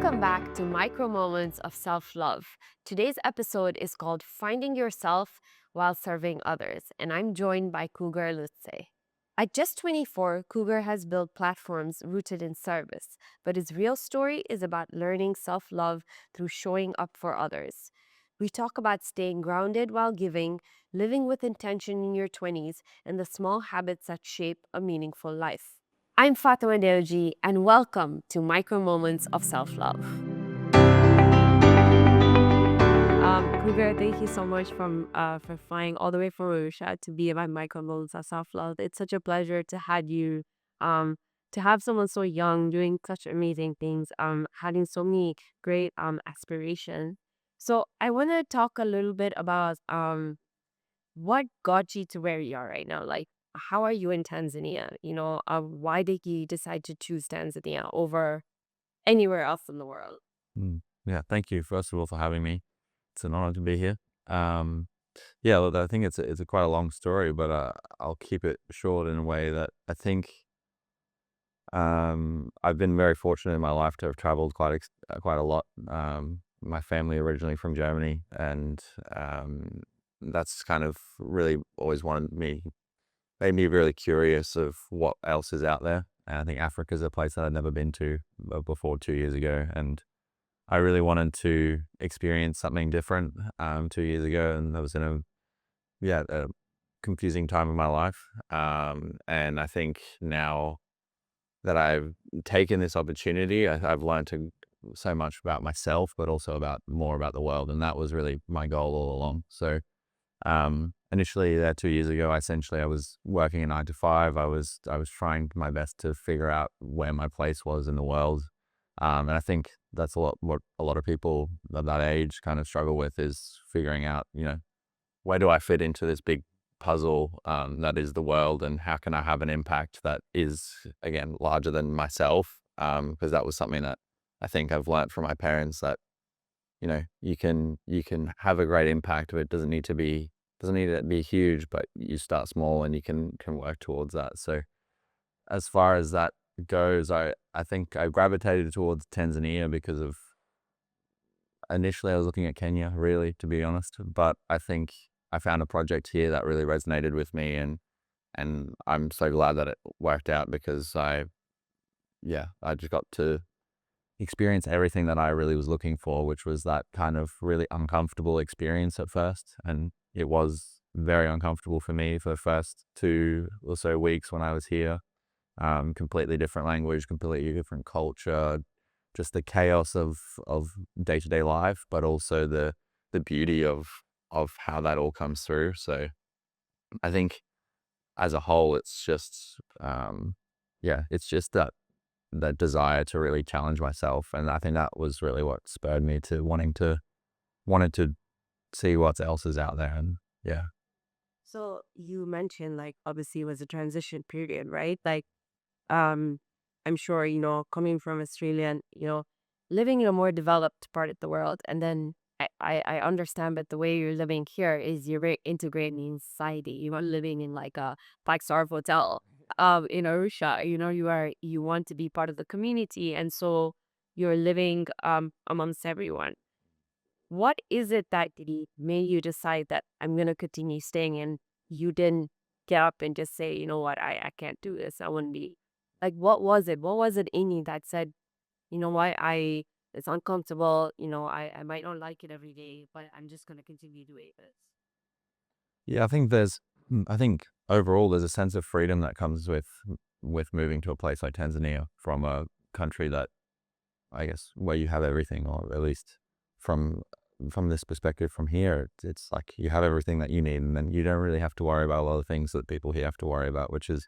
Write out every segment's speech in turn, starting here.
Welcome back to Micro Moments of Self-Love. Today's episode is called Finding Yourself While Serving Others, and I'm joined by Cougar Lutze. At just 24, Cougar has built platforms rooted in service, but his real story is about learning self-love through showing up for others. We talk about staying grounded while giving, living with intention in your 20s, and the small habits that shape a meaningful life. I'm Fatima Deoji, and welcome to Micro Moments of Self-Love. Cougar, thank you so much for flying all the way from Arusha to be at my Micro Moments of Self-Love. It's such a pleasure to have you, to have someone so young doing such amazing things, having so many great aspirations. So I want to talk a little bit about what got you to where you are right now? Like, how are you in Tanzania? Why did you decide to choose Tanzania over anywhere else in the world? Yeah, thank you first of all for having me. It's an honor to be here. Um, yeah, look, I think it's a quite a long story, but I'll keep it short in a way that I think I've been very fortunate in my life to have traveled quite a lot. My family originally from Germany, and that's kind of really always made me really curious of what else is out there. And I think Africa is a place that I'd never been to before 2 years ago, and I really wanted to experience something different 2 years ago, and I was in a confusing time in my life. And I think now that I've taken this opportunity, I've learned so much about myself, but also more about the world, and that was really my goal all along. So initially there 2 years ago, I was working a 9 to 5. I was trying my best to figure out where my place was in the world. And I think that's what a lot of people of that age kind of struggle with, is figuring out, where do I fit into this big puzzle that is the world, and how can I have an impact that is, again, larger than myself? Because that was something that I think I've learned from my parents, that you can have a great impact, but it doesn't need to be huge, but you start small and you can work towards that. So as far as that goes, I think I gravitated towards Tanzania because of, initially I was looking at Kenya, really, to be honest, but I think I found a project here that really resonated with me, and I'm so glad that it worked out, because I just got to experience everything that I really was looking for, which was that kind of really uncomfortable experience at first. And it was very uncomfortable for me for the first 2 or so weeks when I was here. Completely different language, completely different culture, just the chaos of day-to-day life, but also the beauty of how that all comes through. So I think as a whole, it's just it's just that desire to really challenge myself, and I think that was really what spurred me to wanted to see what else is out there. And yeah. So you mentioned, like, obviously it was a transition period, right? Like, um, I'm sure, coming from Australia and, living in a more developed part of the world, and then I understand, but the way you're living here is you're very integrated in society. You are living in like a five-star hotel in Arusha. You want to be part of the community, and so you're living amongst everyone. What is it that made you decide that I'm gonna continue staying, and you didn't get up and just say, you know what, I can't do this. I wouldn't be like, what was it? What was it in you that said, you know what, it's uncomfortable, I might not like it every day, but I'm just gonna continue doing this. Yeah, I think overall there's a sense of freedom that comes with moving to a place like Tanzania, from a country that, I guess, where you have everything, or at least from this perspective from here, it's like you have everything that you need, and then you don't really have to worry about a lot of things that people here have to worry about, which is,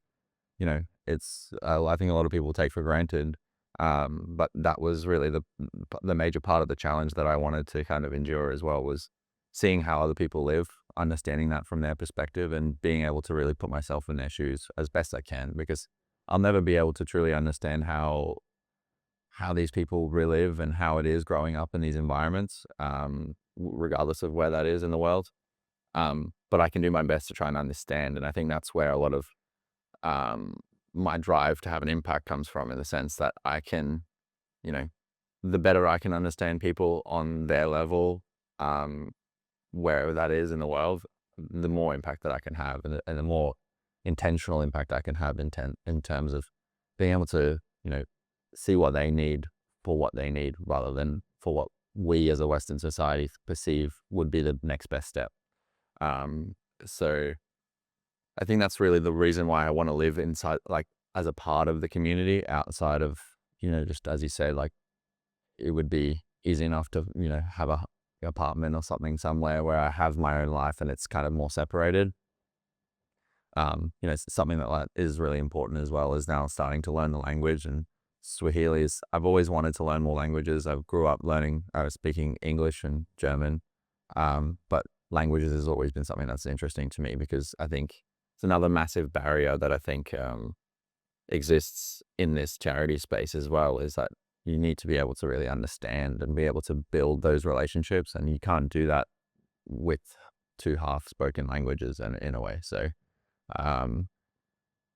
it's I think a lot of people take for granted. But that was really the major part of the challenge that I wanted to kind of endure as well, was seeing how other people live, understanding that from their perspective, and being able to really put myself in their shoes as best I can, because I'll never be able to truly understand how these people relive and how it is growing up in these environments, regardless of where that is in the world. But I can do my best to try and understand, and I think that's where a lot of my drive to have an impact comes from, in the sense that I can, you know, the better I can understand people on their level, um, wherever that is in the world, the more impact that I can have, and the more intentional impact I can have in terms of being able to, see what they need for what they need rather than for what we as a Western society perceive would be the next best step. Um, so I think that's really the reason why I want to live inside, like, as a part of the community outside of, just as you say, like, it would be easy enough to, have a apartment or something somewhere where I have my own life and it's kind of more separated. It's something that like, is really important as well is now starting to learn the language, and Swahili is, I've always wanted to learn more languages. I grew up speaking English and German. But languages has always been something that's interesting to me because I think it's another massive barrier that I think, exists in this charity space as well, is that you need to be able to really understand and be able to build those relationships. And you can't do that with two half spoken languages in a way. So, um,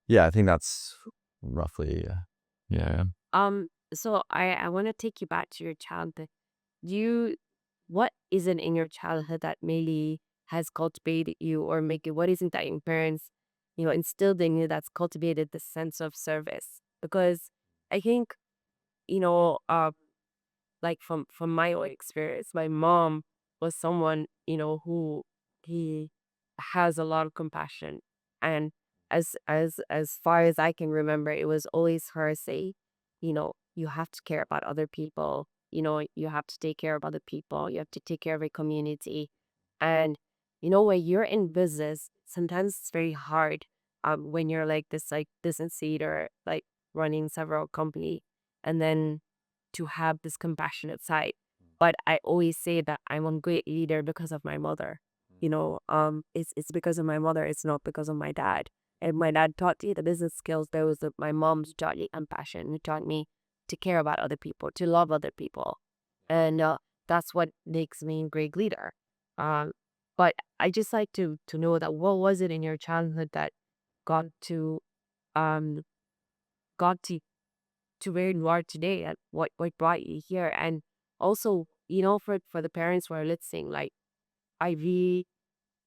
yeah, I think that's roughly, yeah. So I want to take you back to your childhood. Do you, what is it in your childhood that maybe has cultivated you, or make it, what is it that your parents, instilled in you that's cultivated the sense of service? Because I think, you know, uh, like from my own experience, my mom was someone, who he has a lot of compassion. And as far as I can remember, it was always her say, you have to care about other people, you have to take care of other people, you have to take care of a community. And when you're in business, sometimes it's very hard, when you're like this, like business leader, like running several company, and then to have this compassionate side. But I always say that I'm a great leader because of my mother. It's because of my mother. It's not because of my dad. And my dad taught me the business skills. There was my mom's taught me compassion. Who taught me to care about other people, to love other people, and that's what makes me a great leader. Um, but I just like to know that what was it in your childhood that got to um got to where you are today, and what brought you here. And also, for the parents who are listening, like, I really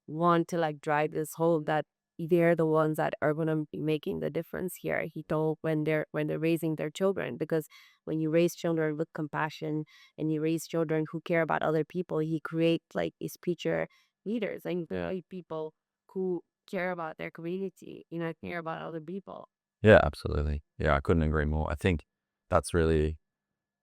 want to like drive this home that they're the ones that are gonna be making the difference here. He told, when they're raising their children, because when you raise children with compassion and you raise children who care about other people, he creates like his future leaders, and people who care about their community, care about other people. Yeah, absolutely. Yeah, I couldn't agree more. I think that's really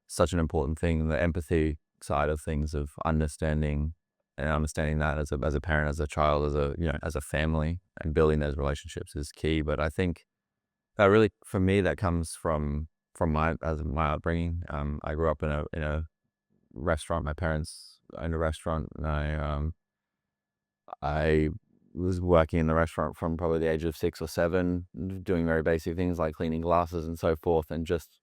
such an important thing, the empathy side of things, of understanding that as a parent, as a child, as a family, and building those relationships is key. But I think that really, for me, that comes from my upbringing. I grew up in a restaurant. My parents owned a restaurant, and I was working in the restaurant from probably the age of 6 or 7, doing very basic things like cleaning glasses and so forth, and just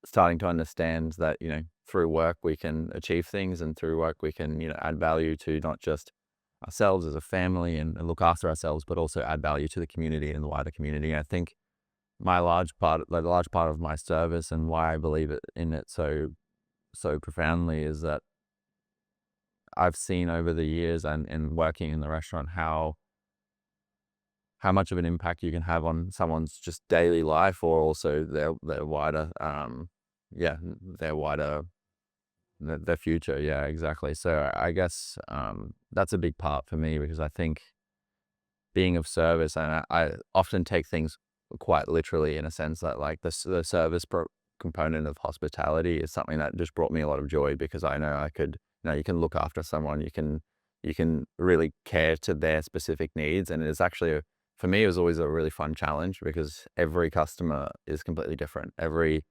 starting to understand that, through work we can achieve things, and through work we can, add value to not just ourselves as a family and look after ourselves, but also add value to the community and the wider community. And I think the large part of my service and why I believe in it so profoundly is that I've seen over the years and working in the restaurant how much of an impact you can have on someone's just daily life, or also their wider, their wider, their future. Yeah, exactly. So I guess, that's a big part for me, because I think being of service, and I often take things quite literally, in a sense that, like, the service component of hospitality is something that just brought me a lot of joy, because I know I could, you can look after someone, you can really care to their specific needs. And it's actually, for me, it was always a really fun challenge, because every customer is completely different. Every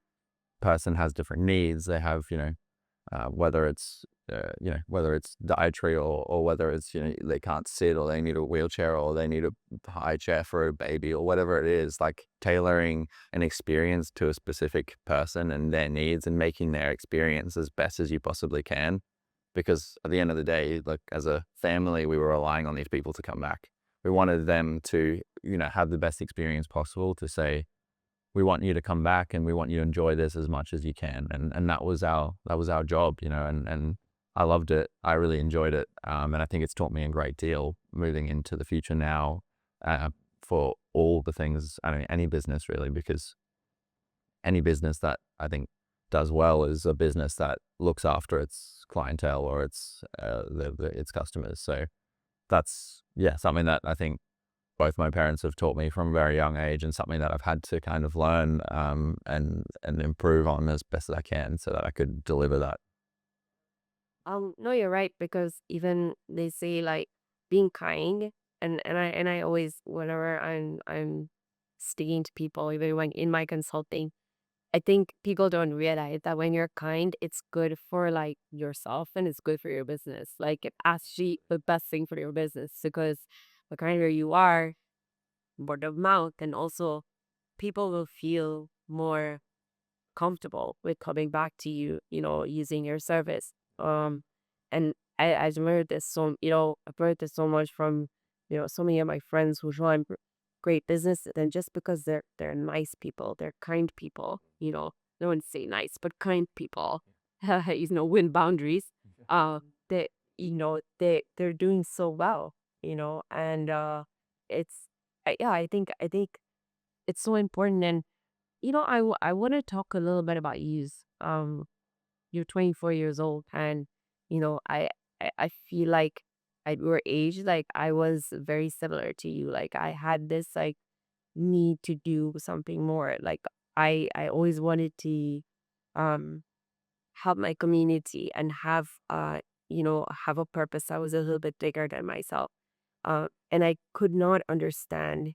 person has different needs. They have, whether it's dietary, or whether it's, they can't sit, or they need a wheelchair, or they need a high chair for a baby, or whatever it is, like tailoring an experience to a specific person and their needs, and making their experience as best as you possibly can. Because at the end of the day, like, as a family, we were relying on these people to come back. We wanted them to, have the best experience possible, to say, we want you to come back and we want you to enjoy this as much as you can. And that was our job, you know, and I loved it. I really enjoyed it. And I think it's taught me a great deal moving into the future now, for all the things, I mean, any business really, because any business that I think does well is a business that looks after its clientele or its customers. So that's, yeah, something that I think both my parents have taught me from a very young age, and something that I've had to kind of learn, and improve on as best as I can so that I could deliver that. No, you're right, because even they say like being kind, and I always, whenever I'm speaking to people, even when in my consulting, I think people don't realize that when you're kind, it's good for like yourself and it's good for your business. Like it's actually the best thing for your business, because the kinder you are, word of mouth, and also people will feel more comfortable with coming back to you, using your service. And I've learned this I've learned this so much from, so many of my friends who run great business, and just because they're nice people, they're kind people, no one say nice, but kind people, win boundaries. They, they're doing so well, and it's, yeah, I think it's so important. And I want to talk a little bit about yous. You're 24 years old, and I feel like at your age, like I was very similar to you. Like I had this like need to do something more. Like I always wanted to um help my community and have a purpose that was a little bit bigger than myself. And I could not understand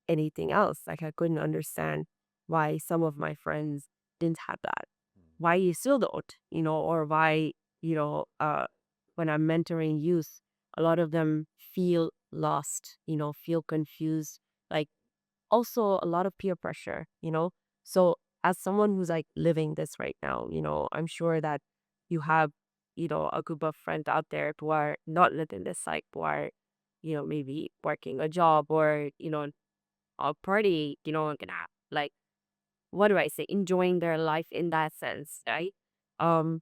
anything else. Like I couldn't understand why some of my friends didn't have that. Why you still don't, or why, when I'm mentoring youth, a lot of them feel lost, feel confused. Like also a lot of peer pressure. So as someone who's like living this right now, I'm sure that you have, a group of friends out there who are not living this, like who are, maybe working a job, or, a party, gonna like, what do I say, enjoying their life in that sense, right? Um,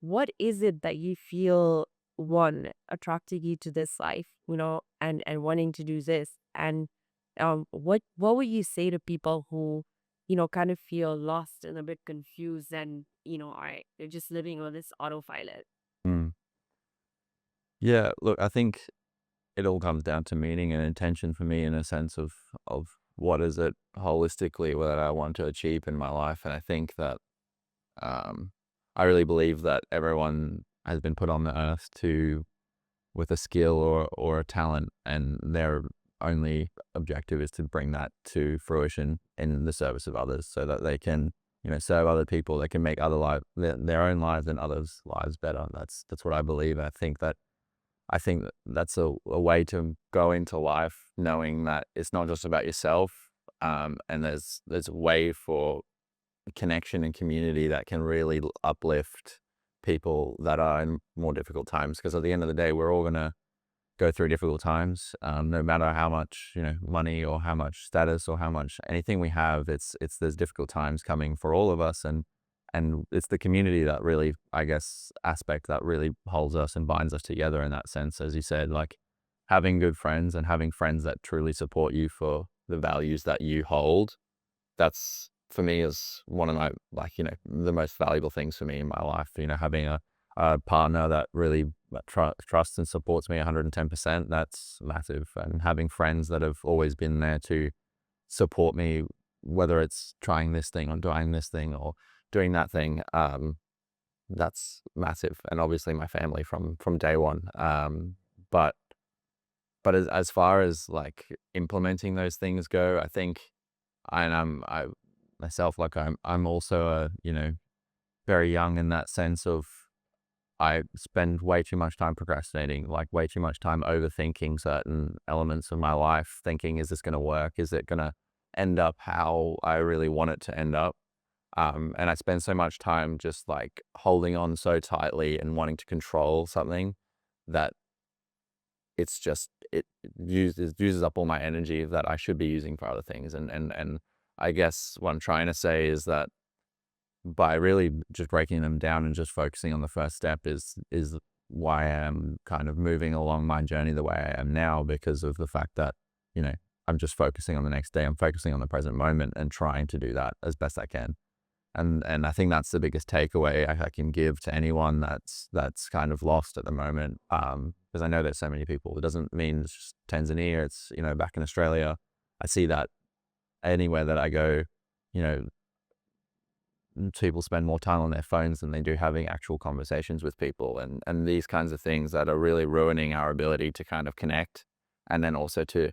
what is it that you feel, one, attracted you to this life, and wanting to do this? And what would you say to people who, kind of feel lost and a bit confused, and, all right, they're just living on this autopilot? Mm. Yeah, look, I think it all comes down to meaning and intention for me, in a sense of what is it holistically that I want to achieve in my life. And I think that, um, I really believe that everyone has been put on the earth to with a skill or a talent, and their only objective is to bring that to fruition in the service of others, so that they can, serve other people. They can make their own lives and others' lives better. That's what I believe. I think that that's a way to go into life, knowing that it's not just about yourself, and there's a way for connection and community that can really uplift people that are in more difficult times. Because at the end of the day, we're all gonna go through difficult times, no matter how much, money or how much status or how much anything we have. It's there's difficult times coming for all of us, and it's the community that really, I guess, aspect that really holds us and binds us together in that sense. As you said, like having good friends and having friends that truly support you for the values that you hold, that's for me is one of my, like, the most valuable things for me in my life. Having a partner that really trusts and supports me 110%, that's massive. And having friends that have always been there to support me, whether it's trying this thing or doing this thing or doing that thing, that's massive. And obviously my family from day one. But as far as like implementing those things go, I think I myself, like I'm also very young in that sense of, I spend way too much time procrastinating, like way too much time overthinking certain elements of my life, thinking, is this going to work? Is it going to end up how I really want it to end up? And I spend so much time just like holding on so tightly and wanting to control something, that it's just, it uses up all my energy that I should be using for other things. And I guess what I'm trying to say is that by really just breaking them down and just focusing on the first step is why I am kind of moving along my journey the way I am now, because of the fact that, you know, I'm just focusing on the next day. I'm focusing on the present moment and trying to do that as best I can. And I think that's the biggest takeaway I can give to anyone that's kind of lost at the moment. Because I know there's so many people. It doesn't mean it's just Tanzania. It's, you know, back in Australia, I see that anywhere that I go, you know, people spend more time on their phones than they do having actual conversations with people, and these kinds of things that are really ruining our ability to kind of connect, and then also to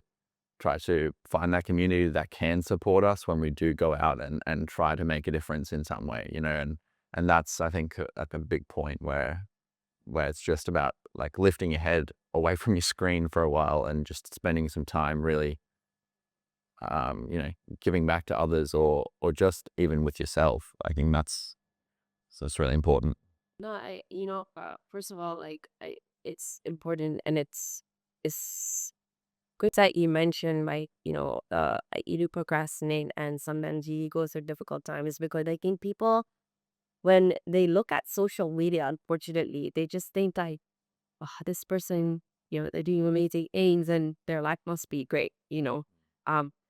try to find that community that can support us when we do go out and try to make a difference in some way, you know, and that's, I think, a big point where it's just about like lifting your head away from your screen for a while and just spending some time really, you know, giving back to others, or just even with yourself. I think that's really important. No, first of all, it's important, and it's good that you mentioned, you do procrastinate and sometimes you go through difficult times, because I think people, when they look at social media, unfortunately, they just think like, oh, this person, they're doing amazing things and their life must be great,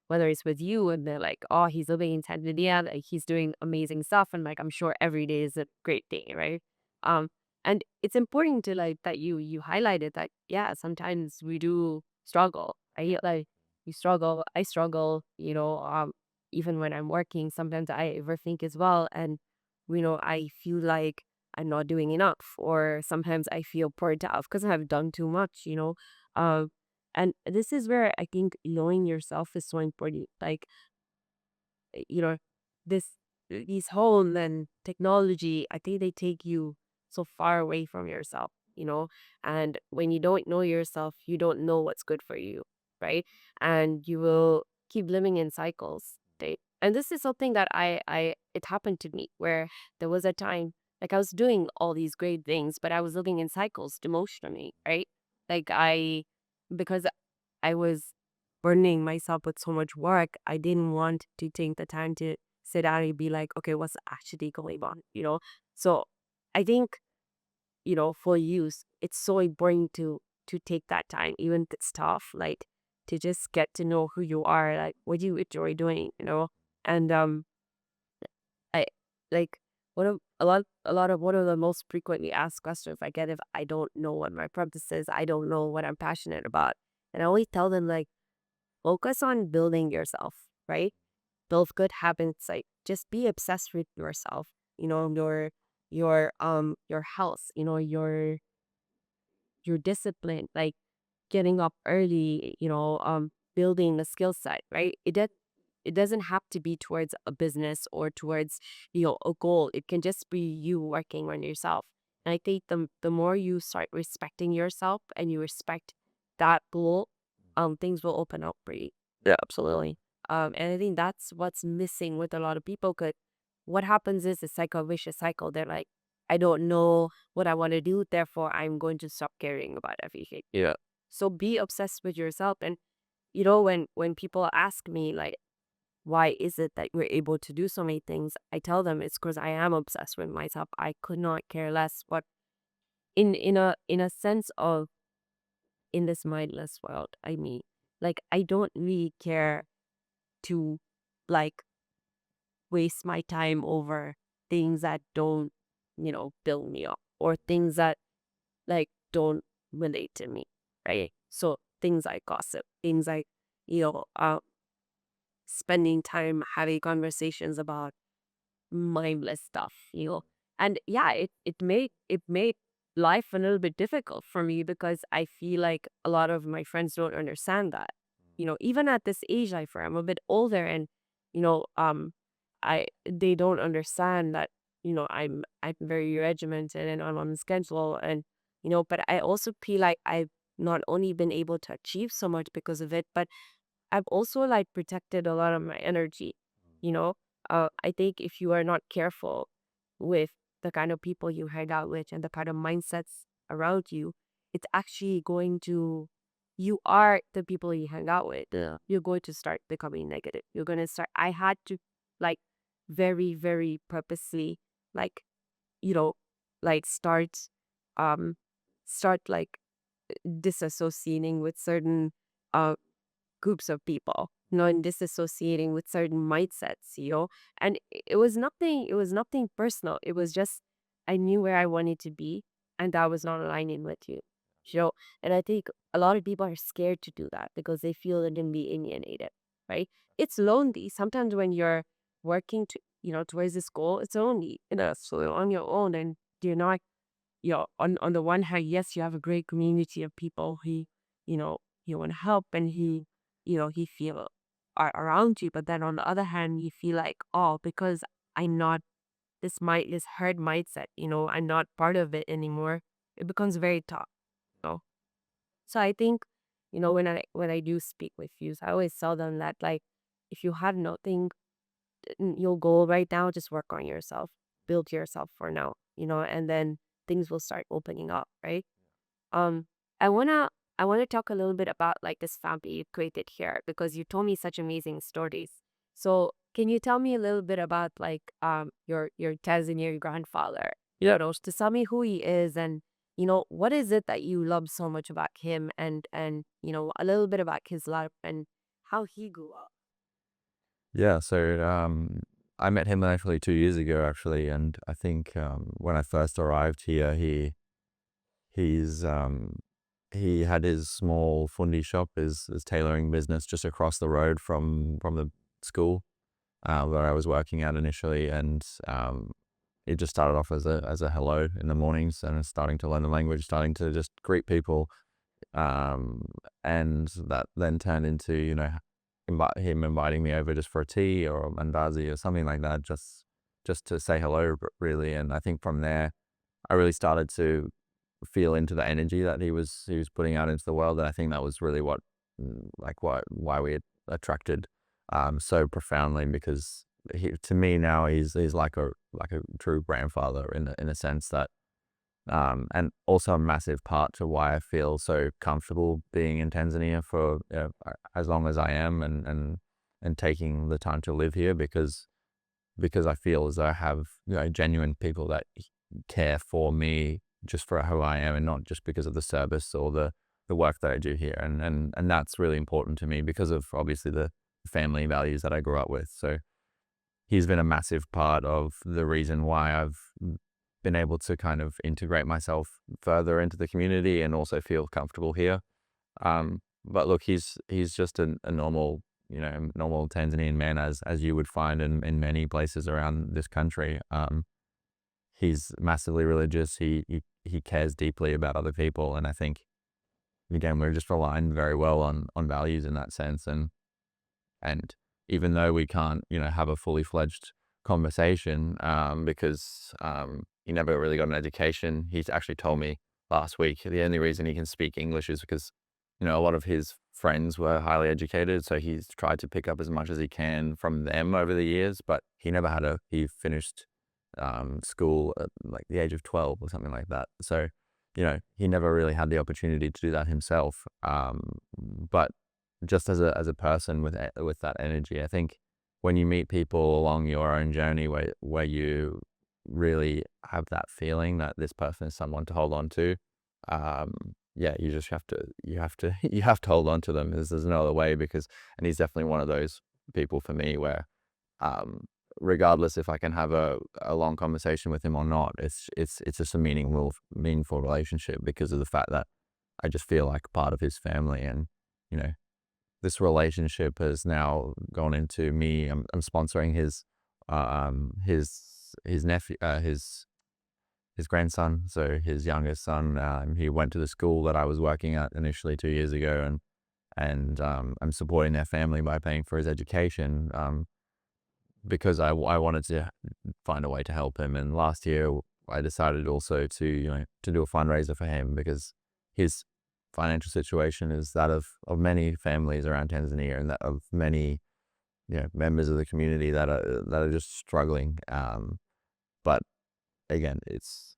whether it's with you and they're like, oh, he's living in Tanzania, like he's doing amazing stuff. And like, I'm sure every day is a great day, right? Um, and it's important to like that you highlighted that, yeah, sometimes we do struggle, right? Like you struggle, I struggle, even when I'm working, sometimes I overthink as well. And, I feel like I'm not doing enough, or sometimes I feel burnt out because I've done too much. Um, and this is where I think knowing yourself is so important. Like, you know, this these home and technology, I think they take you so far away from yourself. And when you don't know yourself, you don't know what's good for you, right? And you will keep living in cycles. And this is something that it happened to me, where there was a time, like I was doing all these great things, but I was living in cycles emotionally, right? Like because I was burdening myself with so much work, I didn't want to take the time to sit down and be like, okay, what's actually going on? So I think, for youth, it's so important to take that time, even if it's tough, like to just get to know who you are, like what do you enjoy doing. And I like one of the most frequently asked questions I get, if I don't know what my purpose is, I don't know what I'm passionate about. And I always tell them, like, focus on building yourself, right? Build good habits, like just be obsessed with yourself, your health, your discipline, like getting up early, building the skill set, right? It doesn't have to be towards a business or towards, a goal. It can just be you working on yourself. And I think the more you start respecting yourself and you respect that goal, things will open up for you. Yeah, absolutely. And I think that's what's missing with a lot of people. Cause what happens is it's like a vicious cycle. They're like, I don't know what I want to do, therefore I'm going to stop caring about everything. Yeah. So be obsessed with yourself. And when people ask me, like, why is it that you're able to do so many things, I tell them it's because I am obsessed with myself. I could not care less what, in a sense of, in this mindless world, I mean, like, I don't really care to, like, waste my time over things that don't, build me up, or things that, like, don't relate to me, right? So things like gossip, things like, you know, uh, spending time having conversations about mindless stuff. And yeah, it made life a little bit difficult for me, because I feel like a lot of my friends don't understand that. Even at this age, I'm a bit older, and you know, I they don't understand that, I'm very regimented and I'm on schedule, and but I also feel like I've not only been able to achieve so much because of it, but I've also like protected a lot of my energy, you know? I think if you are not careful with the kind of people you hang out with and the kind of mindsets around you, it's actually going to you are the people you hang out with, Yeah. you're going to start becoming negative. You're going to start. I had to like very, very purposely, like, you know, like um, start like disassociating with certain uh groups of people, and disassociating with certain mindsets, and it was nothing personal. It was just, I knew where I wanted to be, and that was not aligning with you know, and I think a lot of people are scared to do that because they feel they're going to be alienated, right? It's lonely. Sometimes when you're working towards this goal, it's lonely, so you're on your own, and you're not, on the one hand, yes, you have a great community of people who, you know, you want to help, and he feel are around you. But then on the other hand, you feel like, oh, because I'm not this herd mindset, I'm not part of it anymore. It becomes very tough, you know. So I think, when I do speak with youth, I always tell them that, like, if you have nothing, your goal right now, just work on yourself, build yourself for now, and then things will start opening up, right? Um, I wanna I wanna talk a little bit about like this family you created here because you told me such amazing stories. So can you tell me a little bit about like your Tanzanian grandfather? To tell me who he is, and what is it that you love so much about him, and a little bit about his life and how he grew up. Yeah, so I met him actually 2 years ago, actually, and I think when I first arrived here, he's he had his small fundi shop, his tailoring business just across the road from the school where I was working at initially, and it just started off as a hello in the mornings, and starting to learn the language, starting to just greet people, um, and that then turned into, him inviting me over just for a tea or a mandazi or something like that, just to say hello, really. And I think from there, I really started to feel into the energy that he was putting out into the world, and I think that was really what, like, why we attracted so profoundly, because to me now he's like a true grandfather in a sense that, and also a massive part to why I feel so comfortable being in Tanzania for as long as I am, and taking the time to live here, because I feel as though I have, genuine people that care for me just for who I am, and not just because of the service or the work that I do here. And that's really important to me because of obviously the family values that I grew up with. So he's been a massive part of the reason why I've been able to kind of integrate myself further into the community and also feel comfortable here. But look, he's just a normal, normal Tanzanian man, as you would find in many places around this country. He's massively religious. He cares deeply about other people, and I think again we're just aligned very well on values in that sense. And even though we can't, have a fully fledged conversation, because he never really got an education, he's actually told me last week the only reason he can speak English is because, a lot of his friends were highly educated. So he's tried to pick up as much as he can from them over the years, but he finished school at like the age of 12 or something like that. So, he never really had the opportunity to do that himself. But just as a person with that energy, I think when you meet people along your own journey where you really have that feeling that this person is someone to hold on to, yeah, you just have to you have to hold on to them. There's no other way, and he's definitely one of those people for me where, um, regardless if I can have a long conversation with him or not, it's just a meaningful relationship because of the fact that I just feel like part of his family. And you know this relationship has now gone into me. I'm sponsoring his nephew, his grandson, so his youngest son. He went to the school that I was working at initially 2 years ago, and I'm supporting their family by paying for his education, because I wanted to find a way to help him. And last year, I decided also to do a fundraiser for him, because his financial situation is that of many families around Tanzania, and that of many, members of the community that are just struggling. But again, it's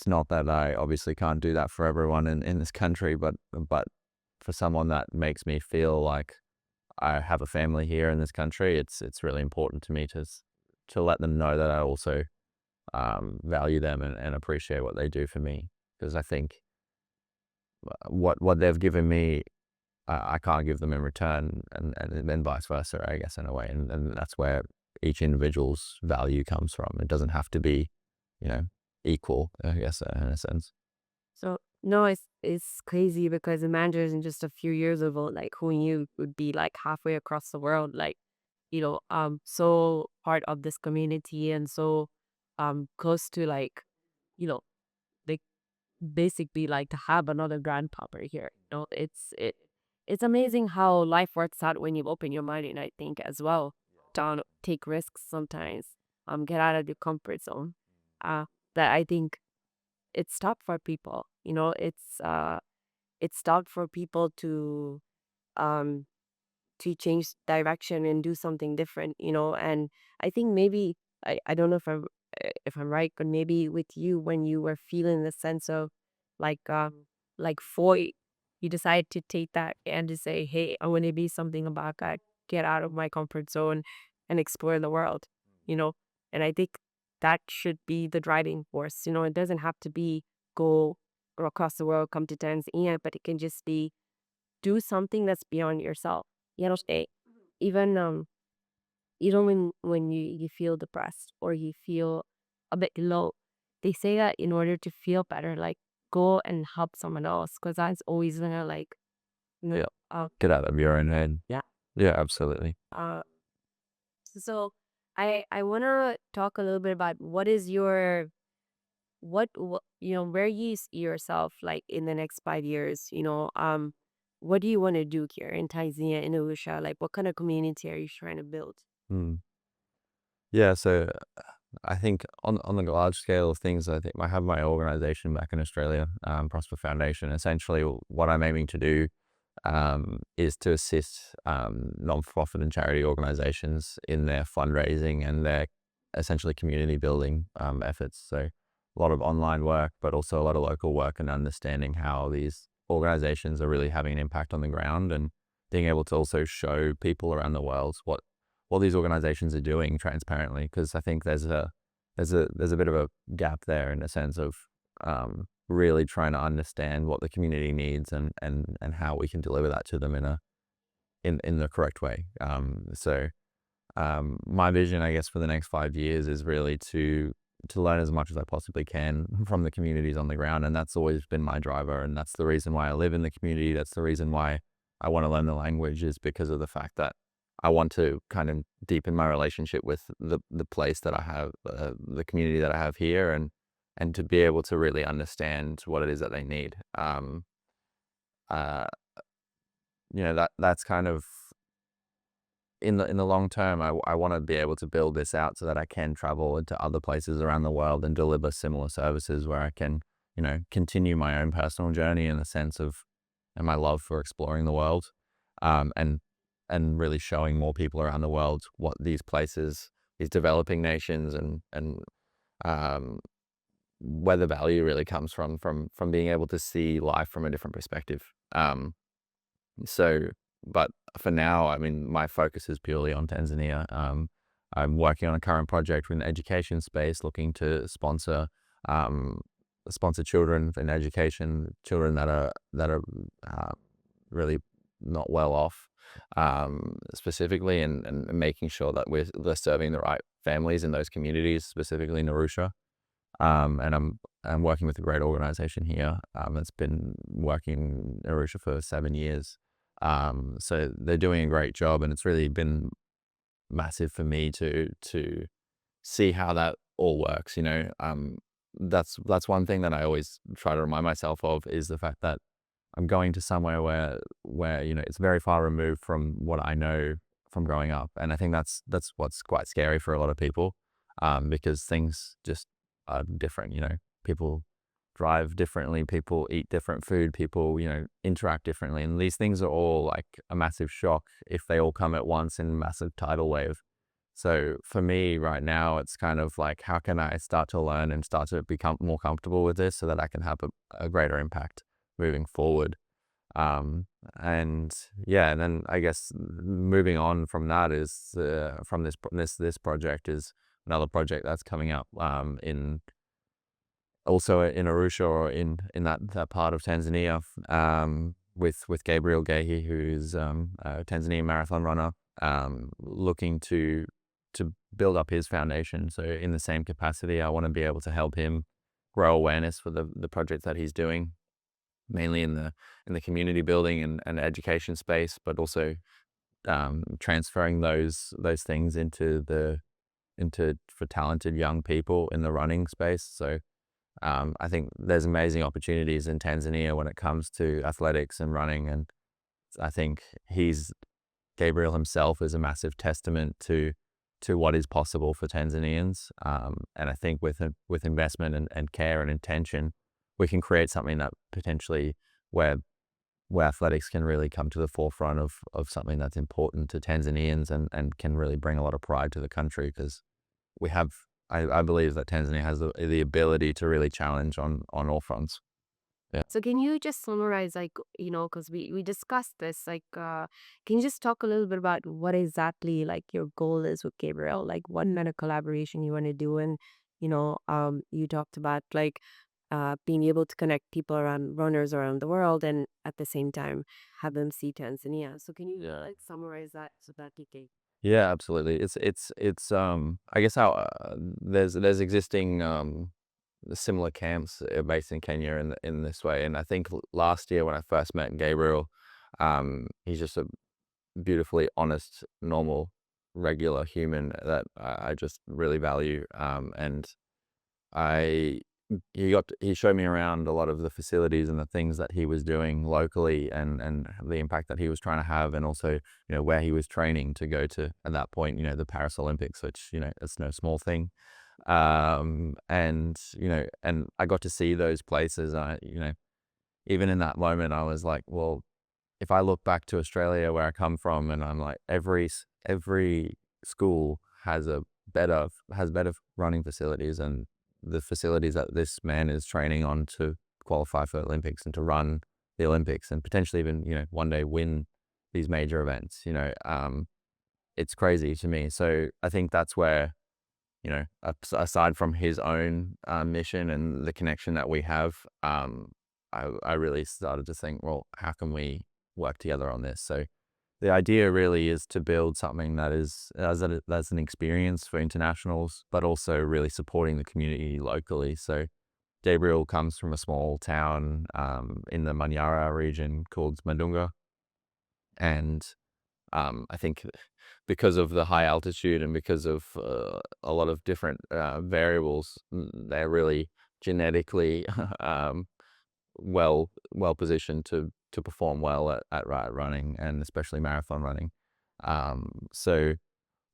not that I obviously can't do that for everyone in this country, but for someone that makes me feel like I have a family here in this country, it's really important to me to let them know that I also value them and appreciate what they do for me. Because I think what they've given me, I can't give them in return, and then vice versa, I guess, in a way. And that's where each individual's value comes from. It doesn't have to be, you know, equal, I guess, in a sense. So no, it's crazy because imagine just a few years ago, like who knew would be like halfway across the world, like, so part of this community and so close to like, you know, like basically like to have another grandpapa here. It's amazing how life works out when you open your mind, and I think as well. Don't take risks sometimes. Get out of your comfort zone. Uh that I think it's tough for people. It's tough for people um to change direction and do something different. And I think maybe I don't know if I'm right, but maybe with you when you were feeling the sense of like void, you decided to take that and to say, hey, I want to be something about God, get out of my comfort zone and explore the world. And I think that should be the driving force. It doesn't have to be go across the world, come to Tanzania, but it can just be do something that's beyond yourself. Stay. Even even when you feel depressed or you feel a bit low, they say that in order to feel better, like go and help someone else, because that's always gonna like you know Yeah. uh Get out of your own head. yeah. Yeah, absolutely. uh so I wanna talk a little bit about what is your what where you see yourself like in the next 5 years. What do you want to do here in Tanzania, in Arusha? Like what kind of community are you trying to build? Hmm. Yeah, so I think on the large scale of things, I think I have my organization back in Australia, ProSpr Foundation. Essentially, what I'm aiming to do is to assist non-profit and charity organizations in their fundraising and their essentially community building efforts. So a lot of online work, but also a lot of local work and understanding how these organizations are really having an impact on the ground and being able to also show people around the world what these organizations are doing transparently. Because I think there's a bit of a gap there in a sense of really trying to understand what the community needs and how we can deliver that to them in the correct way. My vision, I guess, for the next 5 years is really to learn as much as I possibly can from the communities on the ground, and that's always been my driver, and that's the reason why I live in the community. That's the reason why I want to learn the language, is because of the fact that I want to kind of deepen my relationship with the place that I have, the community that I have here, and to be able to really understand what it is that they need. Uh, that's kind of in the long term. I want to be able to build this out so that I can travel into other places around the world and deliver similar services where I can, continue my own personal journey in the sense of and my love for exploring the world, um, and and really showing more people around the world what these places, these developing nations, and um, where the value really comes from being able to see life from a different perspective. So, but for now, I mean, my focus is purely on Tanzania. I'm working on a current project in the education space, looking to um, sponsor children in education, children that are really not well off, specifically, and making sure that we're serving the right families in those communities, specifically in Arusha. And I'm working with a great organization here that's been working in Arusha for 7 years. So they're doing a great job, and it's really been massive for me to see how that all works. That's one thing that I always try to remind myself of, is the fact that I'm going to somewhere where it's very far removed from what I know from growing up, and I think that's what's quite scary for a lot of people, because things just are different. People drive differently, people eat different food, people interact differently, and these things are all like a massive shock if they all come at once in a massive tidal wave. So for me right now, it's kind of like, how can I start to learn and start to become more comfortable with this so that I can have a greater impact moving forward. And yeah, and then I guess moving on from that is from this project is another project that's coming up in also in Arusha or in that part of Tanzania with Gabriel Gehi, who's a Tanzanian marathon runner, looking to build up his foundation. So in the same capacity, I want to be able to help him grow awareness for the project that he's doing, mainly in the community building and education space, but also transferring those things into for talented young people in the running space. So I think there's amazing opportunities in Tanzania when it comes to athletics and running, and I think Gabriel himself is a massive testament to what is possible for Tanzanians. And I think with investment and care and intention, we can create something that potentially where where athletics can really come to the forefront of something that's important to Tanzanians and can really bring a lot of pride to the country because we have I believe that Tanzania has the ability to really challenge on all fronts. Yeah. So can you just summarize, like, because we discussed this, like, can you just talk a little bit about what exactly like your goal is with Gabriel? Like what kind of collaboration you want to do? And, you talked about like being able to connect people around runners around the world and at the same time have them see Tanzania. So can you Yeah. like summarize that so that we can. Yeah, absolutely. It's I guess how there's existing similar camps based in Kenya in this way, and I think last year when I first met Gabriel, he's just a beautifully honest, normal, regular human that I just really value. And I he showed me around a lot of the facilities and the things that he was doing locally and the impact that he was trying to have, and also where he was training to go to at that point, the Paris Olympics, which it's no small thing. And and I got to see those places. Even in that moment, I was like, well, if I look back to Australia where I come from, and I'm like, every school has better running facilities and the facilities that this man is training on to qualify for Olympics and to run the Olympics and potentially even one day win these major events. It's crazy to me. So I think that's where aside from his own mission and the connection that we have, I really started to think, well, how can we work together on this? So the idea really is to build something that is as an experience for internationals, but also really supporting the community locally. So Gabriel comes from a small town in the Manyara region called Madunga, and I think because of the high altitude and because of a lot of different variables, they're really genetically well positioned to perform well at running and especially marathon running. So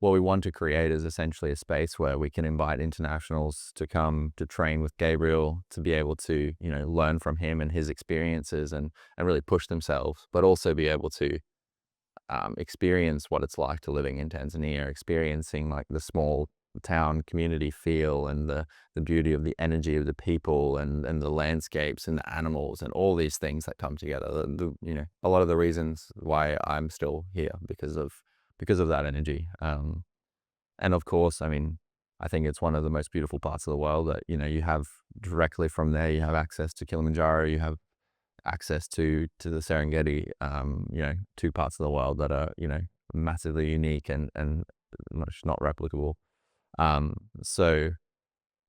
what we want to create is essentially a space where we can invite internationals to come to train with Gabriel, to be able to learn from him and his experiences and really push themselves, but also be able to experience what it's like to living in Tanzania, experiencing like the small town community feel and the beauty of the energy of the people and the landscapes and the animals and all these things that come together. A lot of the reasons why I'm still here because of that energy. And of course, I mean, I think it's one of the most beautiful parts of the world that you have directly from there. You have access to Kilimanjaro. You have access to the Serengeti, two parts of the world that are, massively unique and much not replicable. So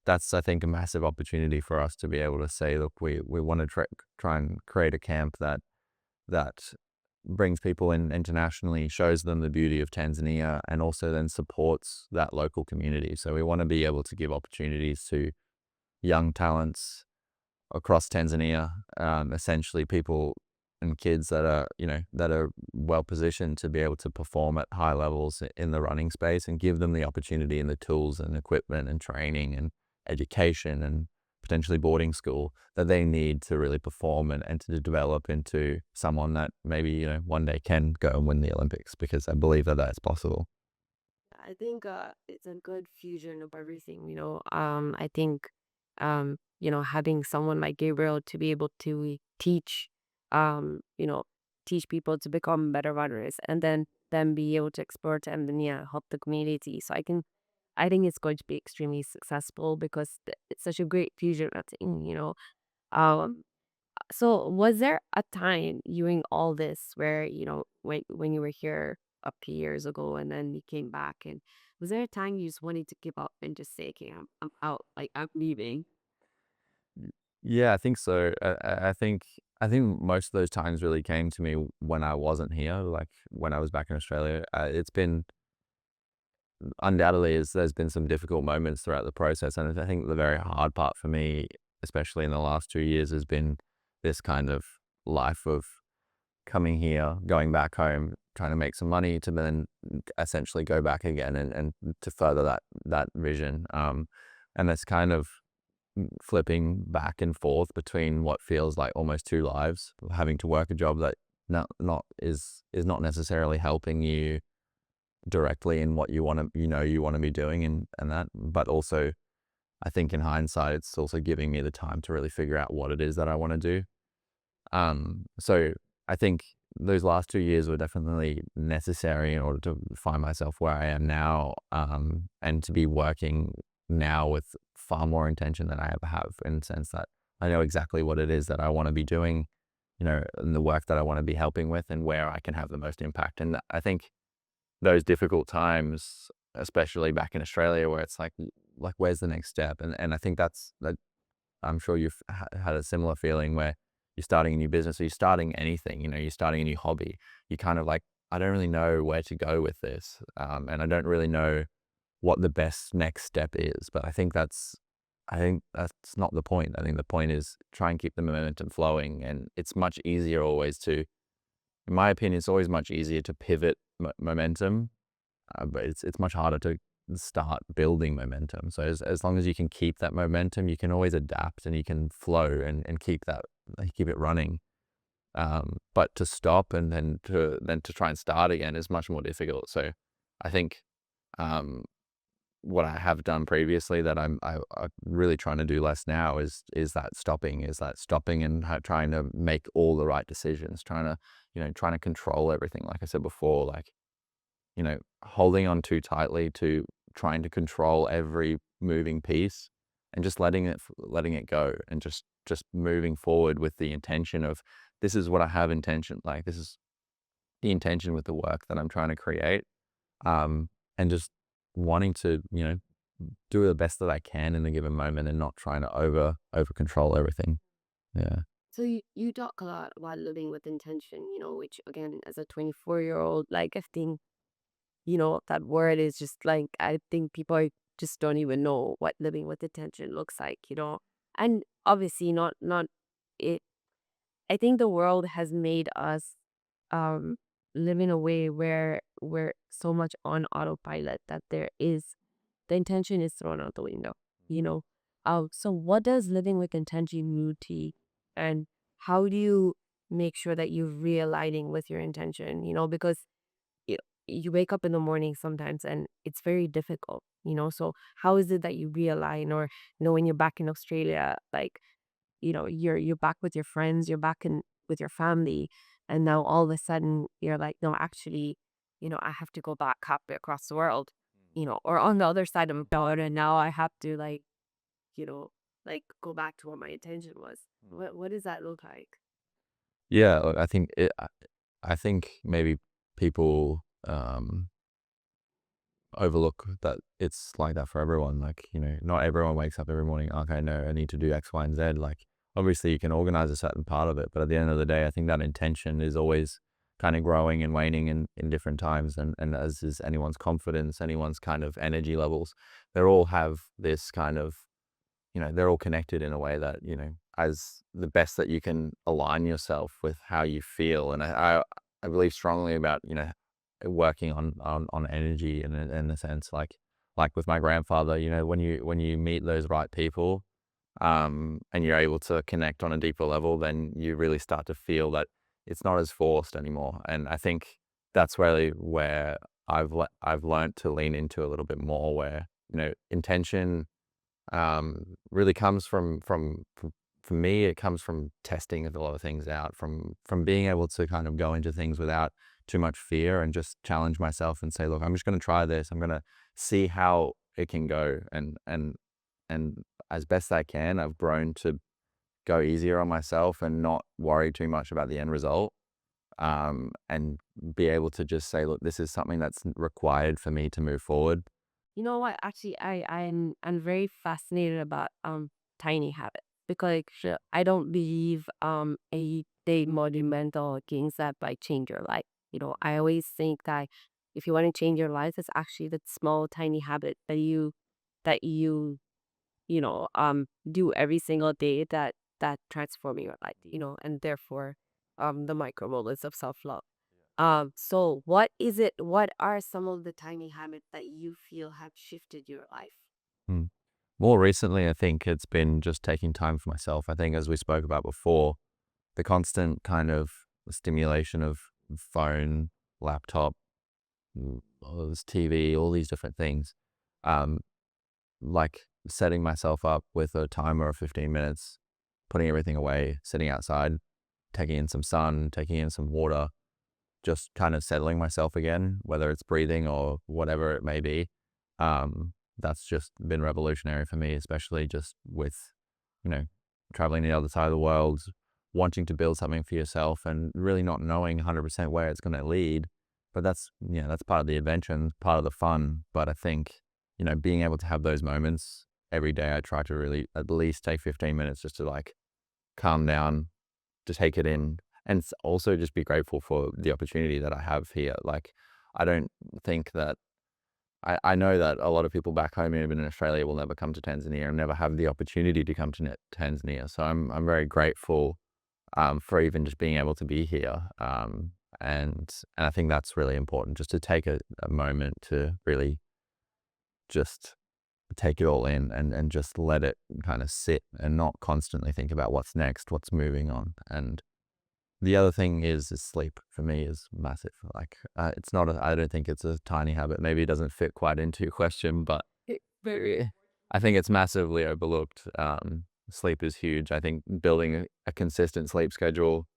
that's, I think, a massive opportunity for us to be able to say, look, we want to try and create a camp that brings people in internationally, shows them the beauty of Tanzania, and also then supports that local community. So we want to be able to give opportunities to young talents across Tanzania, essentially people and kids that are well positioned to be able to perform at high levels in the running space and give them the opportunity and the tools and equipment and training and education and potentially boarding school that they need to really perform and to develop into someone that maybe one day can go and win the Olympics, because I believe that that's possible. I think it's a good fusion of everything. I think having someone like Gabriel to be able to teach, teach people to become better runners, and then be able to explore to Tanzania, help the community. So I think it's going to be extremely successful because it's such a great fusion of thing, you know. Um, so was there a time during all this where, when you were here a few years ago and then you came back, and was there a time you just wanted to give up and just say, okay, I'm out, like I'm leaving? Yeah, I think so. I think most of those times really came to me when I wasn't here, like when I was back in Australia. It's been undoubtedly is there's been some difficult moments throughout the process, and I think the very hard part for me, especially in the last 2 years, has been this kind of life of coming here, going back home, trying to make some money to then essentially go back again and to further that vision. And that's kind of flipping back and forth between what feels like almost two lives, having to work a job that not is not necessarily helping you directly in what you want to be doing and that, but also I think in hindsight it's also giving me the time to really figure out what it is that I want to do. So I think those last 2 years were definitely necessary in order to find myself where I am now, and to be working now with far more intention than I ever have, in the sense that I know exactly what it is that I want to be doing, and the work that I want to be helping with, and where I can have the most impact. And I think those difficult times, especially back in Australia, where it's like where's the next step? And I think that I'm sure you've had a similar feeling where you're starting a new business or you're starting anything, you're starting a new hobby. You kind of like, I don't really know where to go with this. And I don't really know what the best next step is. But I think that's not the point. I think the point is try and keep the momentum flowing. And it's much easier always to, in my opinion, it's always much easier to pivot momentum, but it's much harder to start building momentum. So as long as you can keep that momentum, you can always adapt and you can flow and keep it running. But to stop and then to try and start again is much more difficult. So I think um, what I have done previously that I'm really trying to do less now is that stopping and trying to make all the right decisions, trying to control everything. Like I said before, like holding on too tightly to trying to control every moving piece and just letting it go and just moving forward with the intention of this is what I have intention, like this is the intention with the work that I'm trying to create. And just wanting to, do the best that I can in a given moment and not trying to over control everything. Yeah. So you talk a lot about living with intention, which again, as a 24-year-old, like I think, that word is just like, I think people just don't even know what living with intention looks like. And obviously not it. I think the world has made us um live in a way where we're so much on autopilot that the intention is thrown out the window, you know. So what does living with intention mean to you? And how do you make sure that you're realigning with your intention? Because you, you wake up in the morning sometimes and it's very difficult. So how is it that you realign, or when you're back in Australia, like, you're back with your friends, you're back in with your family, and now all of a sudden you're like, no, actually, I have to go back halfway across the world, or on the other side of the world, and now I have to you know, go back to what my intention was. What does that look like? Yeah, look, I think maybe people overlook that it's like that for everyone. Like, not everyone wakes up every morning, okay, no, I need to do X, Y, and Z. Like, obviously, you can organize a certain part of it, but at the end of the day, I think that intention is always kind of growing and waning in different times. And as is anyone's confidence, anyone's kind of energy levels, they all have this kind of, they're all connected in a way that, as the best that you can align yourself with how you feel. And I believe strongly about, working on energy in a sense, like with my grandfather, when you meet those right people, and you're able to connect on a deeper level, then you really start to feel that it's not as forced anymore. And I think that's really where I've learned to lean into a little bit more, where intention really comes for me, it comes from testing a lot of things out, from being able to kind of go into things without too much fear and just challenge myself and say, look, I'm just going to try this. I'm going to see how it can go. And as best I can, I've grown to go easier on myself and not worry too much about the end result. And be able to just say, look, this is something that's required for me to move forward. You know what? Actually, I'm very fascinated about tiny habits because like, I don't believe they monumental things that might change your life. I always think that if you want to change your life, it's actually that small tiny habit that you do every single day that transform your life. And therefore, the micro moments of self love. So what are some of the tiny habits that you feel have shifted your life? Hmm. More recently, I think it's been just taking time for myself. I think, as we spoke about before, the constant kind of stimulation of phone, laptop, all this TV, all these different things, um, like setting myself up with a timer of 15 minutes, putting everything away, sitting outside, taking in some sun, taking in some water, just kind of settling myself again, whether it's breathing or whatever it may be. That's just been revolutionary for me, especially just with, you know, traveling to the other side of the world, wanting to build something for yourself and really not knowing 100% where it's going to lead. But that's, that's part of the adventure and part of the fun. But I think, being able to have those moments every day, I try to really at least take 15 minutes just to like calm down, to take it in, and also just be grateful for the opportunity that I have here. Like, I don't think that I know that a lot of people back home, even in Australia, will never come to Tanzania and never have the opportunity to come to Tanzania. So I'm very grateful for even just being able to be here. And I think that's really important, just to take a moment to really just take it all in and just let it kind of sit and not constantly think about what's next, what's moving on. And the other thing is sleep for me is massive. Like, it's not I don't think it's a tiny habit. Maybe it doesn't fit quite into your question, but very, I think it's massively overlooked. Sleep is huge. I think building a consistent sleep schedule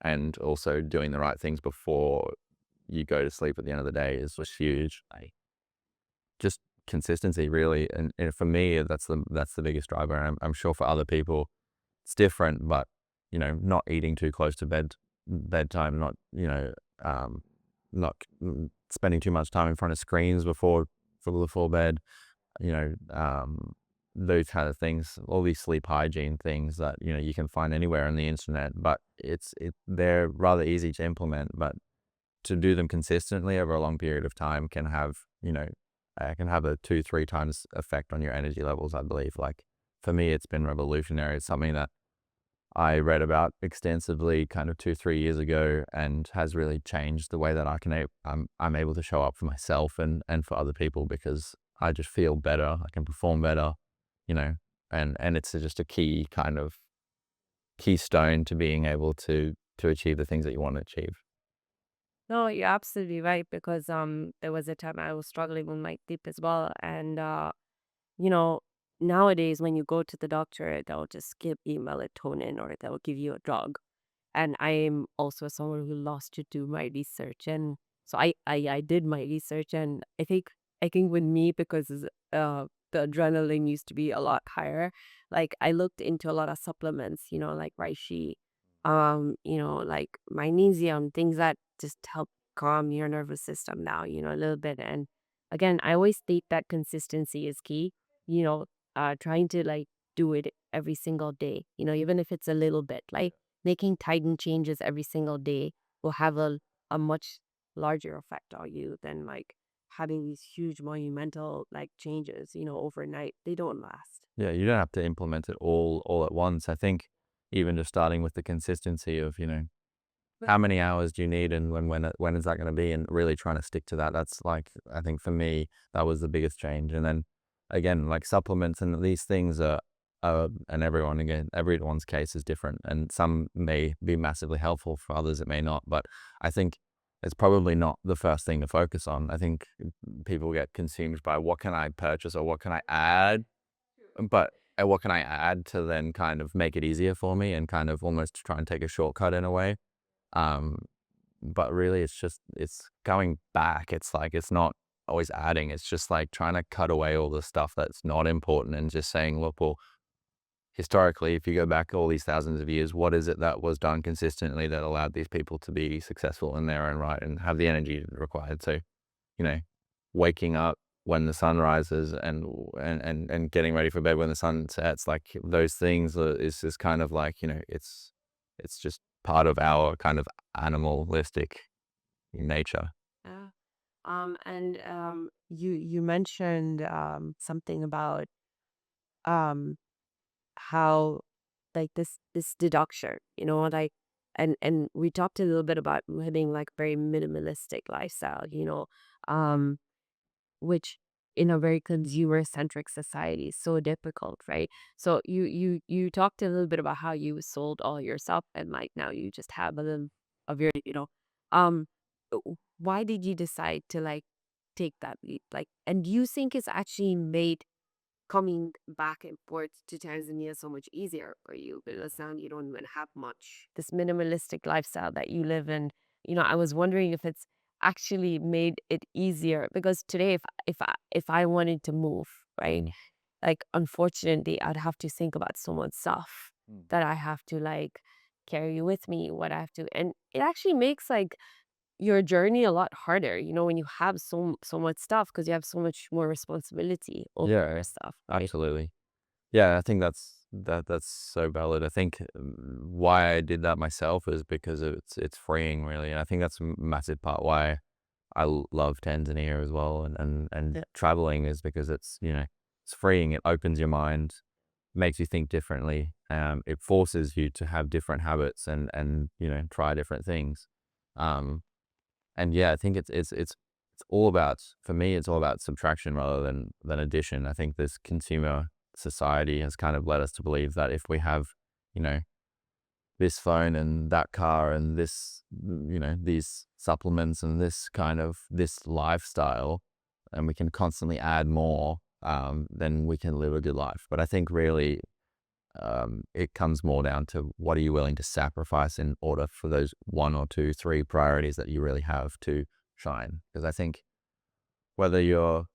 and also doing the right things before you go to sleep at the end of the day is just huge. Just consistency, really. And for me, that's the biggest driver. And I'm sure for other people, it's different, but not eating too close to bedtime, um, not spending too much time in front of screens before bed, you know, um, those kind of things, all these sleep hygiene things that, you can find anywhere on the internet, but they're rather easy to implement, but to do them consistently over a long period of time can have a 2, 3 times effect on your energy levels, I believe. Like, for me, it's been revolutionary. It's something that I read about extensively kind of 2, 3 years ago and has really changed the way that I'm able to show up for myself and for other people, because I just feel better. I can perform better, you know, and it's just a key kind of keystone to being able to achieve the things that you want to achieve. No, you're absolutely right because there was a time I was struggling with my sleep as well, and you know nowadays when you go to the doctor, they'll just give you melatonin or they'll give you a drug. And I am also someone who loves to do my research, and so I did my research, and I think with me because the adrenaline used to be a lot higher. Like I looked into a lot of supplements, like reishi, like magnesium, things that just help calm your nervous system now, a little bit. And again, I always state that consistency is key. You know, trying to like do it every single day. Even if it's a little bit, like making tiny changes every single day will have a much larger effect on you than like having these huge monumental like changes, overnight. They don't last. Yeah, you don't have to implement it all at once. I think even just starting with the consistency of, how many hours do you need and when is that going to be, and really trying to stick to that. That's like, I think for me, that was the biggest change. And then again, like supplements and these things and everyone's case is different, and some may be massively helpful, for others it may not. But I think it's probably not the first thing to focus on. I think people get consumed by what can I purchase or what can I add, but what can I add to then kind of make it easier for me and kind of almost try and take a shortcut in a way. Um, but really it's just it's going back. It's like it's not always adding. It's just like trying to cut away all the stuff that's not important and just saying, look, well, historically, if you go back all these thousands of years, what is it that was done consistently that allowed these people to be successful in their own right and have the energy required? So, you know, waking up when the sun rises and getting ready for bed when the sun sets, like those things is just kind of like, it's just part of our kind of animalistic nature. Yeah. And you mentioned something about um how like this deduction, like and we talked a little bit about living like very minimalistic lifestyle, um which in a very consumer centric society is so difficult, right? So you talked a little bit about how you sold all your stuff and like now you just have a little of your, um why did you decide to like take that leap? Like, and do you think it's actually made coming back and forth to Tanzania so much easier for you because now you don't even have much. This minimalistic lifestyle that you live in, I was wondering if it's actually made it easier because today if I wanted to move, right? Mm. Like unfortunately I'd have to think about so much stuff Mm. that I have to like carry with me, what I have to, and it actually makes like your journey a lot harder, when you have so much stuff because you have so much more responsibility over Yeah, your stuff, right? absolutely. Yeah, I think that's so valid. I think why I did that myself is because it's freeing really, and I think that's a massive part why love Tanzania as well, and Yeah. traveling is because it's freeing. It opens your mind, makes you think differently. It forces you to have different habits and try different things. Um, and yeah, I think it's all about for me. It's all about subtraction rather than addition. I think this consumer society has kind of led us to believe that if we have, you know, this phone and that car and these supplements and this lifestyle, and we can constantly add more, then we can live a good life. But I think really, it comes more down to what are you willing to sacrifice in order for those one or two, three priorities that you really have to shine. Because I think whether you're,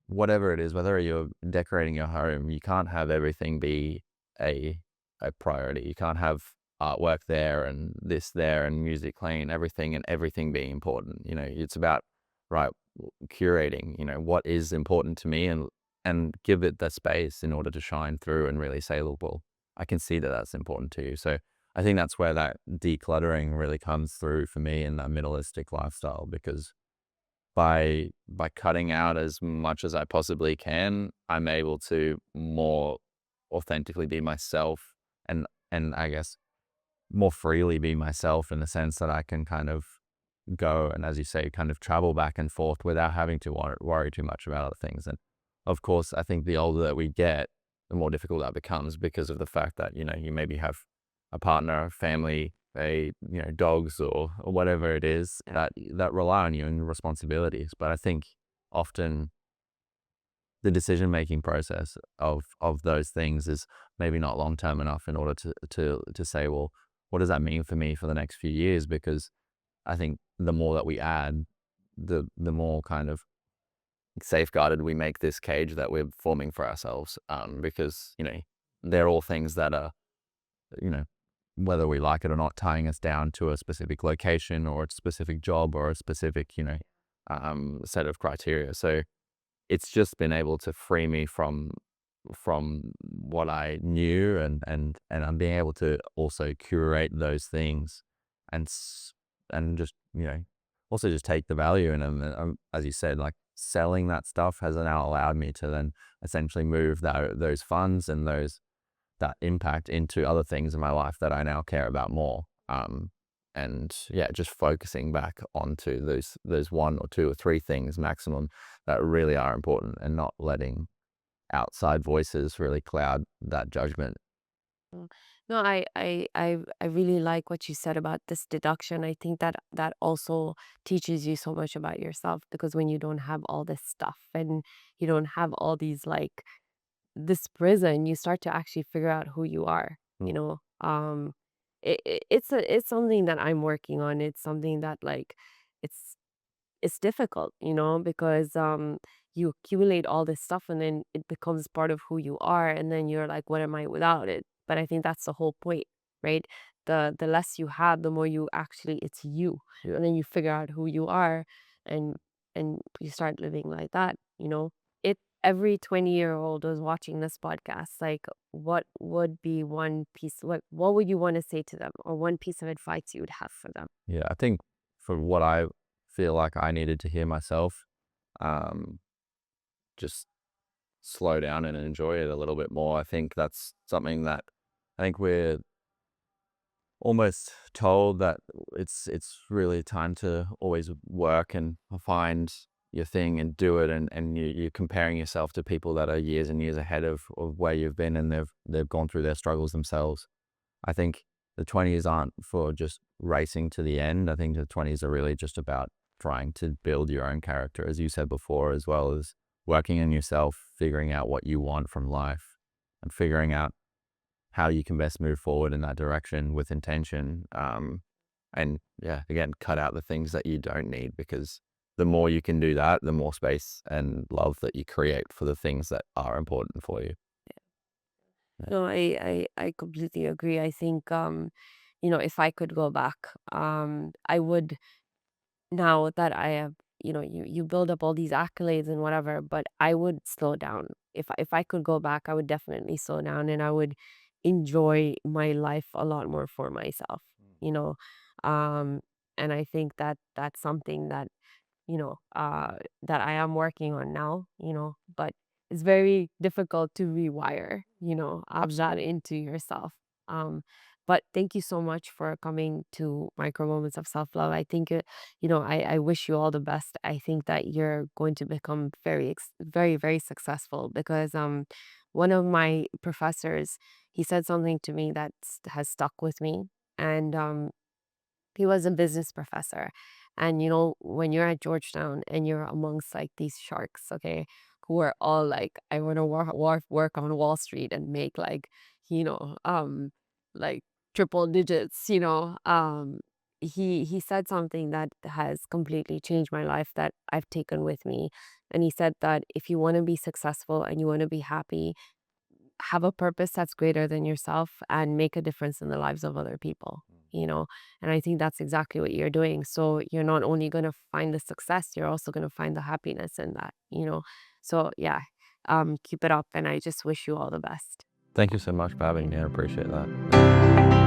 whatever it is, whether you're decorating your home, you can't have everything be a a priority. You can't have artwork there and this there and music playing, everything and everything being important. It's about right curating, what is important to me and give it the space in order to shine through and really say, look, well, I can see that that's important to you. So I think that's where that decluttering really comes through for me in that minimalistic lifestyle because by cutting out as much as I possibly can, I'm able to more authentically be myself and I guess more freely be myself in the sense that I can kind of go and, as you say, kind of travel back and forth without having to worry too much about other things. And of course, I think the older that we get, the more difficult that becomes because of the fact that, you maybe have a partner, a family, dogs or whatever it is Yeah. that rely on you and responsibilities. But I think often the decision-making process of those things is maybe not long-term enough in order to say, well, what does that mean for me for the next few years? Because I think the more that we add, the more kind of safeguarded we make this cage that we're forming for ourselves. Because they're all things that are you know whether we like it or not, tying us down to a specific location or a specific job or a specific set of criteria. So it's just been able to free me from what I knew and I'm being able to also curate those things and and just also just take the value in them. And, as you said, like selling that stuff has now allowed me to then essentially move those funds and that impact into other things in my life that I now care about more. And yeah, just focusing back onto those one or two or three things maximum that really are important and not letting outside voices really cloud that judgment. Mm. No, I really like what you said about this deduction. I think that that also teaches you so much about yourself because when you don't have all this stuff and you don't have all these like this prison, you start to actually figure out who you are, it's something that I'm working on. It's something that like it's it's difficult, because you accumulate all this stuff and then it becomes part of who you are, and then you're like, what am I without it? But I think that's the whole point, right? The less you have, the more you actually it's you. And then you figure out who you are, and you start living like that, It every 20-year-old was watching this podcast, like what would be one piece, what would you want to say to them, or one piece of advice you would have for them? Yeah, I think for what I feel like I needed to hear myself, um, just slow down and enjoy it a little bit more. I think that's something that I think we're almost told that it's really time to always work and find your thing and do it, and you're comparing yourself to people that are years and years ahead of where you've been, and they've gone through their struggles themselves. I think the 20s aren't for just racing to the end. I think the 20s are really just about trying to build your own character, as you said before, as well as working on yourself, figuring out what you want from life, and figuring out how you can best move forward in that direction with intention. And yeah, again, cut out the things that you don't need, because the more you can do that, the more space and love that you create for the things that are important for you. Yeah. No, I completely agree. I think, if I could go back, I would. Now that I have, you build up all these accolades and whatever, but I would slow down. If I could go back, I would definitely slow down, and I would enjoy my life a lot more for myself, you know. Um, and I think that that's something that I am working on now, but it's very difficult to rewire, that into yourself. Um, but thank you so much for coming to Micro Moments of Self Love. I think, I wish you all the best. I think that you're going to become very, very successful, because one of my professors, he said something to me that has stuck with me. And he was a business professor. And when you're at Georgetown and you're amongst like these sharks, okay, who are all like, I want to work on Wall Street and make like triple digits, he said something that has completely changed my life, that I've taken with me. And he said that if you want to be successful and you want to be happy, have a purpose that's greater than yourself and make a difference in the lives of other people, you know? And I think that's exactly what you're doing. So you're not only going to find the success, you're also going to find the happiness in that. So yeah, keep it up. And I just wish you all the best. Thank you so much for having me. I appreciate that.